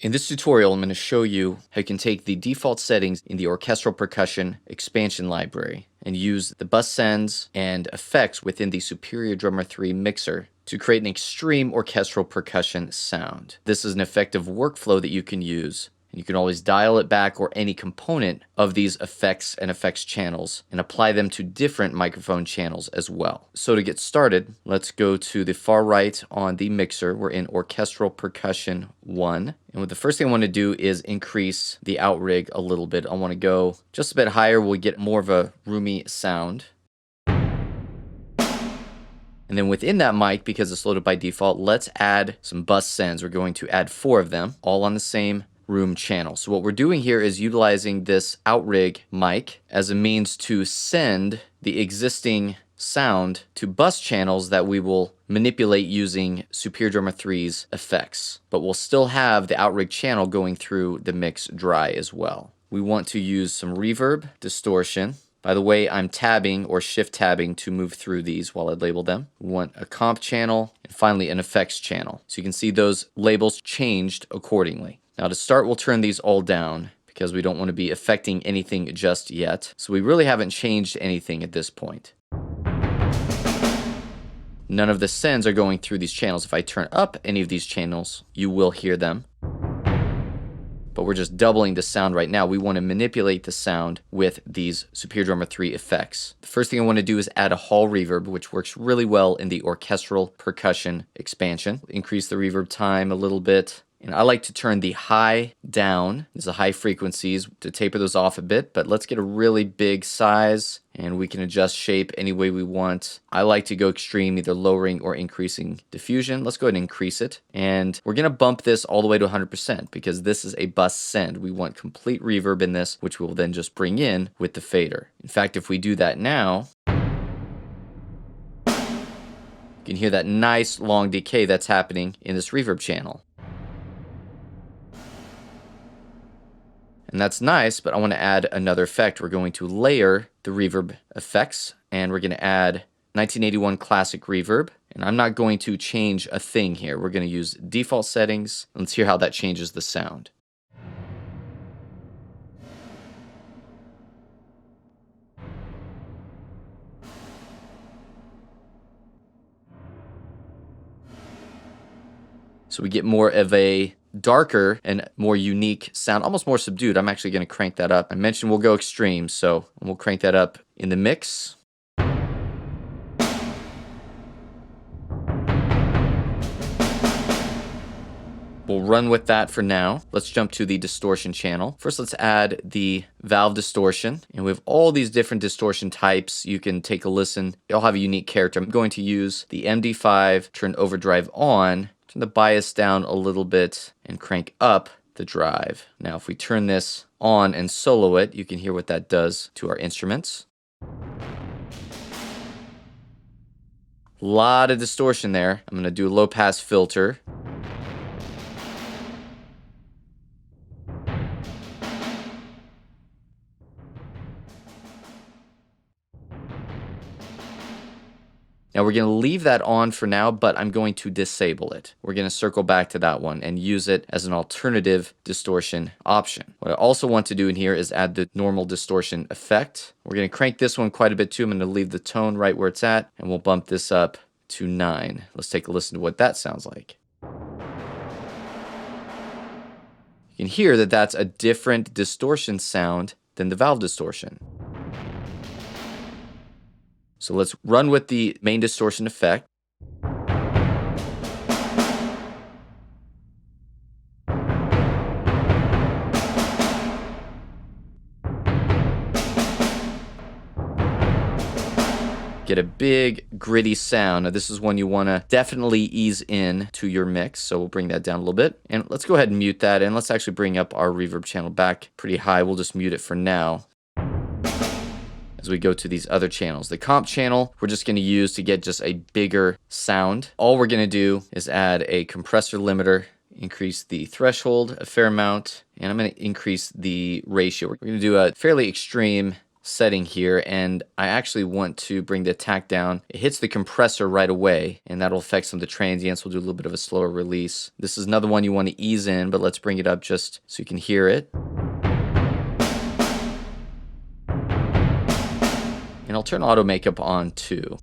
In this tutorial, I'm going to show you how you can take the default settings in the Orchestral Percussion expansion library and use the bus sends and effects within the Superior Drummer 3 mixer to create an extreme orchestral percussion sound. This is an effective workflow that you can use. You can always dial it back or any component of these effects and effects channels and apply them to different microphone channels as well. So to get started, let's go to the far right on the mixer. We're in Orchestral Percussion 1. And what the first thing I want to do is increase the outrig a little bit. I want to go just a bit higher. We'll get more of a roomy sound. And then within that mic, because it's loaded by default, let's add some bus sends. We're going to add 4 of them, all on the same room channel. So what we're doing here is utilizing this outrig mic as a means to send the existing sound to bus channels that we will manipulate using Superior Drummer 3's effects. But we'll still have the outrig channel going through the mix dry as well. We want to use some reverb, distortion. By the way, I'm tabbing or shift tabbing to move through these while I label them. We want a comp channel and finally an effects channel. So you can see those labels changed accordingly. Now to start, we'll turn these all down because we don't want to be affecting anything just yet. So we really haven't changed anything at this point. None of the sends are going through these channels. If I turn up any of these channels, you will hear them. But we're just doubling the sound right now. We want to manipulate the sound with these Superior Drummer 3 effects. The first thing I want to do is add a hall reverb, which works really well in the Orchestral Percussion expansion. Increase the reverb time a little bit. And I like to turn the high down. These are high frequencies to taper those off a bit, but let's get a really big size and we can adjust shape any way we want. I like to go extreme, either lowering or increasing diffusion. Let's go ahead and increase it. And we're gonna bump this all the way to 100% because this is a bus send. We want complete reverb in this, which we'll then just bring in with the fader. In fact, if we do that now, you can hear that nice long decay that's happening in this reverb channel. And that's nice, but I want to add another effect. We're going to layer the reverb effects, and we're going to add 1981 classic reverb. And I'm not going to change a thing here. We're going to use default settings. Let's hear how that changes the sound. So we get more of a darker and more unique sound, almost more subdued. I'm actually going to crank that up. I mentioned we'll go extreme, so we'll crank that up in the mix. We'll run with that for now. Let's jump to the distortion channel. First, let's add the valve distortion. And we have all these different distortion types. You can take a listen. They all have a unique character. I'm going to use the MD5, turn overdrive on, turn the bias down a little bit, and crank up the drive. Now, if we turn this on and solo it, you can hear what that does to our instruments. A lot of distortion there. I'm going to do a low pass filter. Now we're going to leave that on for now, but I'm going to disable it. We're going to circle back to that one and use it as an alternative distortion option. What I also want to do in here is add the normal distortion effect. We're going to crank this one quite a bit too. I'm going to leave the tone right where it's at, and we'll bump this up to 9. Let's take a listen to what that sounds like. You can hear that that's a different distortion sound than the valve distortion. So let's run with the main distortion effect. Get a big gritty sound. Now this is one you want to definitely ease in to your mix, so we'll bring that down a little bit. And let's go ahead and mute that, and let's actually bring up our reverb channel back pretty high. We'll just mute it for now as we go to these other channels. The comp channel, we're just going to use to get just a bigger sound. All we're going to do is add a compressor limiter, increase the threshold a fair amount, and I'm going to increase the ratio. We're going to do a fairly extreme setting here, and I actually want to bring the attack down. It hits the compressor right away, and that'll affect some of the transients. We'll do a little bit of a slower release. This is another one you want to ease in, but let's bring it up just so you can hear it. And I'll turn auto makeup on too.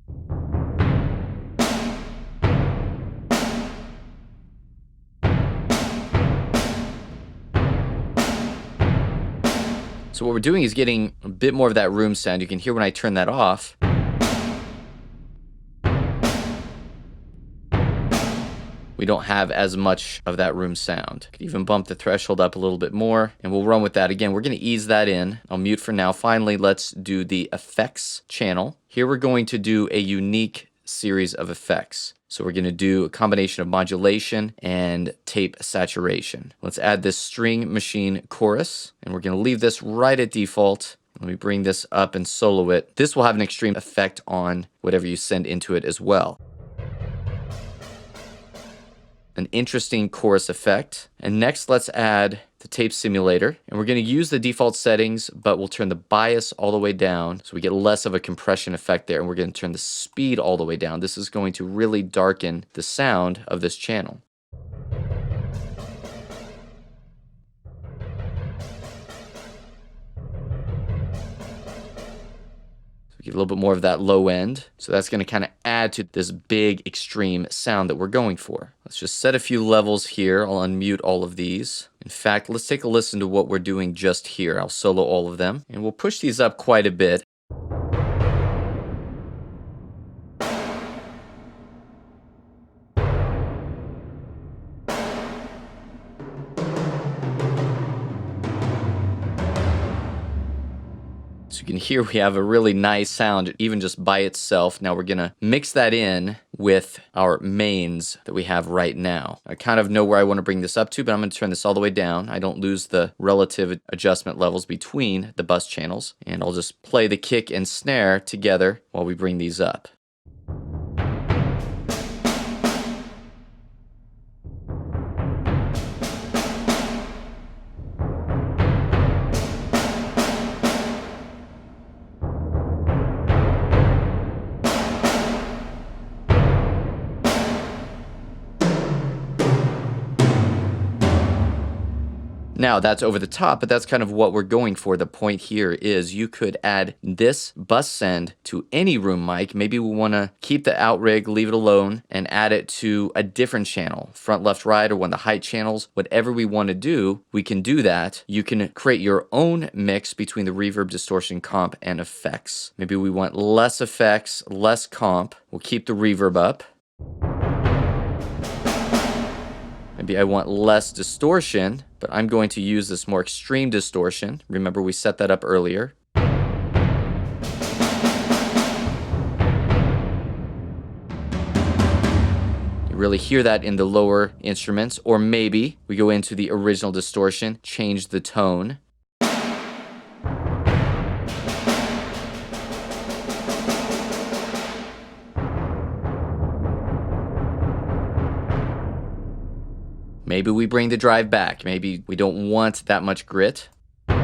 So what we're doing is getting a bit more of that room sound. You can hear when I turn that off. We don't have as much of that room sound. Could even bump the threshold up a little bit more, and we'll run with that again. We're going to ease that in. I'll mute for now. Finally, let's do the effects channel. Here we're going to do a unique series of effects. So we're going to do a combination of modulation and tape saturation. Let's add this string machine chorus, and we're going to leave this right at default. Let me bring this up and solo it. This will have an extreme effect on whatever you send into it as well. An interesting chorus effect. And next, let's add the tape simulator. And we're going to use the default settings, but we'll turn the bias all the way down so we get less of a compression effect there. And we're going to turn the speed all the way down. This is going to really darken the sound of this channel. Get a little bit more of that low end. So that's going to kind of add to this big extreme sound that we're going for. Let's just set a few levels here. I'll unmute all of these. In fact, let's take a listen to what we're doing just here. I'll solo all of them, and we'll push these up quite a bit. So you can hear we have a really nice sound even just by itself. Now we're going to mix that in with our mains that we have right now. I kind of know where I want to bring this up to, but I'm going to turn this all the way down. I don't lose the relative adjustment levels between the bus channels, and I'll just play the kick and snare together while we bring these up. Now that's over the top, but that's kind of what we're going for. The point here is you could add this bus send to any room mic. Maybe we want to keep the outrig, leave it alone, and add it to a different channel, front, left, right, or one of the height channels. Whatever we want to do, we can do that. You can create your own mix between the reverb, distortion, comp, and effects. Maybe we want less effects, less comp. We'll keep the reverb up. Maybe I want less distortion, but I'm going to use this more extreme distortion. Remember, we set that up earlier. You really hear that in the lower instruments, or maybe we go into the original distortion, change the tone. Maybe we bring the drive back. Maybe we don't want that much grit. You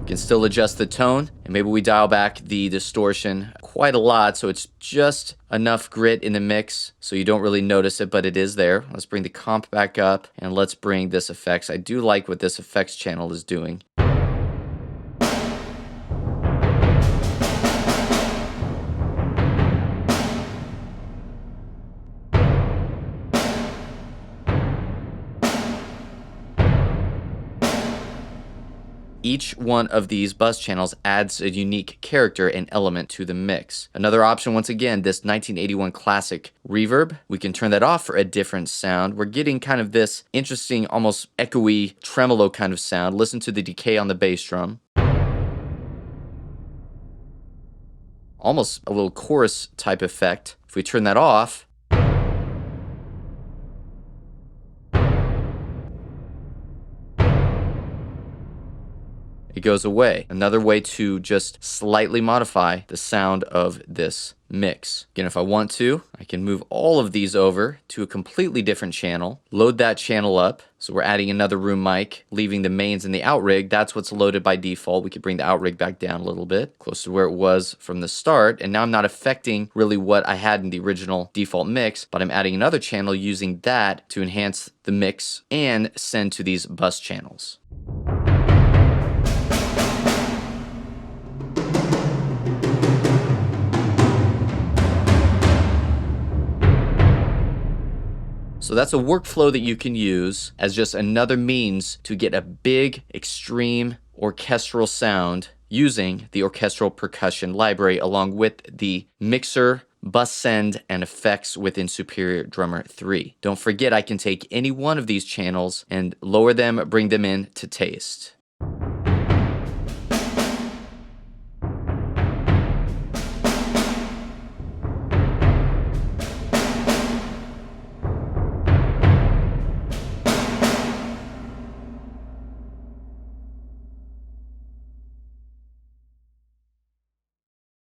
can still adjust the tone, and maybe we dial back the distortion quite a lot so it's just enough grit in the mix so you don't really notice it, but it is there. Let's bring the comp back up, and let's bring this effects. I do like what this effects channel is doing. Each one of these bus channels adds a unique character and element to the mix. Another option, once again, this 1981 classic reverb. We can turn that off for a different sound. We're getting kind of this interesting, almost echoey, tremolo kind of sound. Listen to the decay on the bass drum. Almost a little chorus type effect. If we turn that off, it goes away. Another way to just slightly modify the sound of this mix. Again, if I want to, I can move all of these over to a completely different channel, load that channel up. So we're adding another room mic, leaving the mains and the outrig. That's what's loaded by default. We could bring the outrig back down a little bit, close to where it was from the start. And now I'm not affecting really what I had in the original default mix, but I'm adding another channel using that to enhance the mix and send to these bus channels. So that's a workflow that you can use as just another means to get a big, extreme orchestral sound using the orchestral percussion library along with the mixer, bus send, and effects within Superior Drummer 3. Don't forget, I can take any one of these channels and lower them, bring them in to taste.